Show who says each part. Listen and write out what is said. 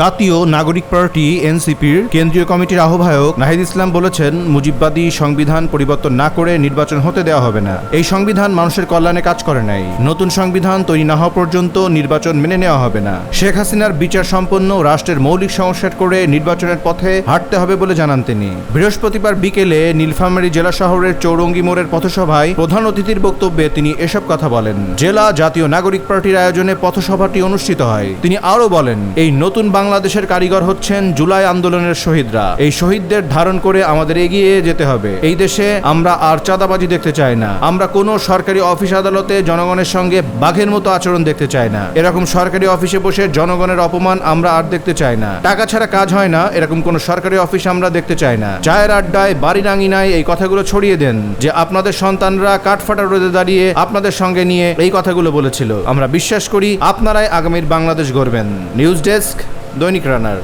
Speaker 1: জাতীয় নাগরিক পার্টি এনসিপির কেন্দ্রীয় কমিটির আহ্বায়ক নাহিদ ইসলাম বলেছেন, মুজিববাদী সংবিধান পরিবর্তন না করে নির্বাচন হতে দেওয়া হবে না। এই সংবিধান মানুষের কল্যাণে কাজ করে নাই। নতুন সংবিধান তৈরি না হওয়া পর্যন্ত নির্বাচন মেনে নেওয়া হবে না। শেখ হাসিনার বিচার সম্পন্ন রাষ্ট্রের মৌলিক সংস্কার করে নির্বাচনের পথে হাঁটতে হবে বলে জানান তিনি। বৃহস্পতিবার বিকেলে নীলফামারী জেলা শহরের চৌরঙ্গি মোড়ের পথসভায় প্রধান অতিথির বক্তব্যে তিনি এসব কথা বলেন। জেলা জাতীয় নাগরিক পার্টির আয়োজনে পথসভাটি অনুষ্ঠিত হয়। তিনি আরও বলেন, এই নতুন বাংলাদেশের কারিগর হচ্ছেন জুলাই আন্দোলনের শহীদরা। এই শহীদদের ধারণ করে আমাদের এগিয়ে যেতে হবে। এই দেশে আমরা আর চাঁদাবাজি দেখতে চাই না। আমরা কোনো সরকারি অফিস আদালতে জনগণের সঙ্গে বাঘের মতো আচরণ দেখতে চাই না। এরকম সরকারি অফিসে বসে জনগণের অপমান আমরা আর দেখতে চাই না। টাকা ছাড়া কাজ হয় না, এরকম কোনো সরকারি অফিস আমরা দেখতে চাই না। চায়ের আড্ডায়, বাড়ির আঙিনায় এই কথাগুলো ছড়িয়ে দেন যে আপনাদের সন্তানরা কাঠফাটা রোদে দাঁড়িয়ে আপনাদের সঙ্গে নিয়ে এই কথাগুলো বলেছিল। আমরা বিশ্বাস করি আপনারাই আগামীর বাংলাদেশ গড়বেন। নিউজ ডেস্ক, দৈনিক রানার।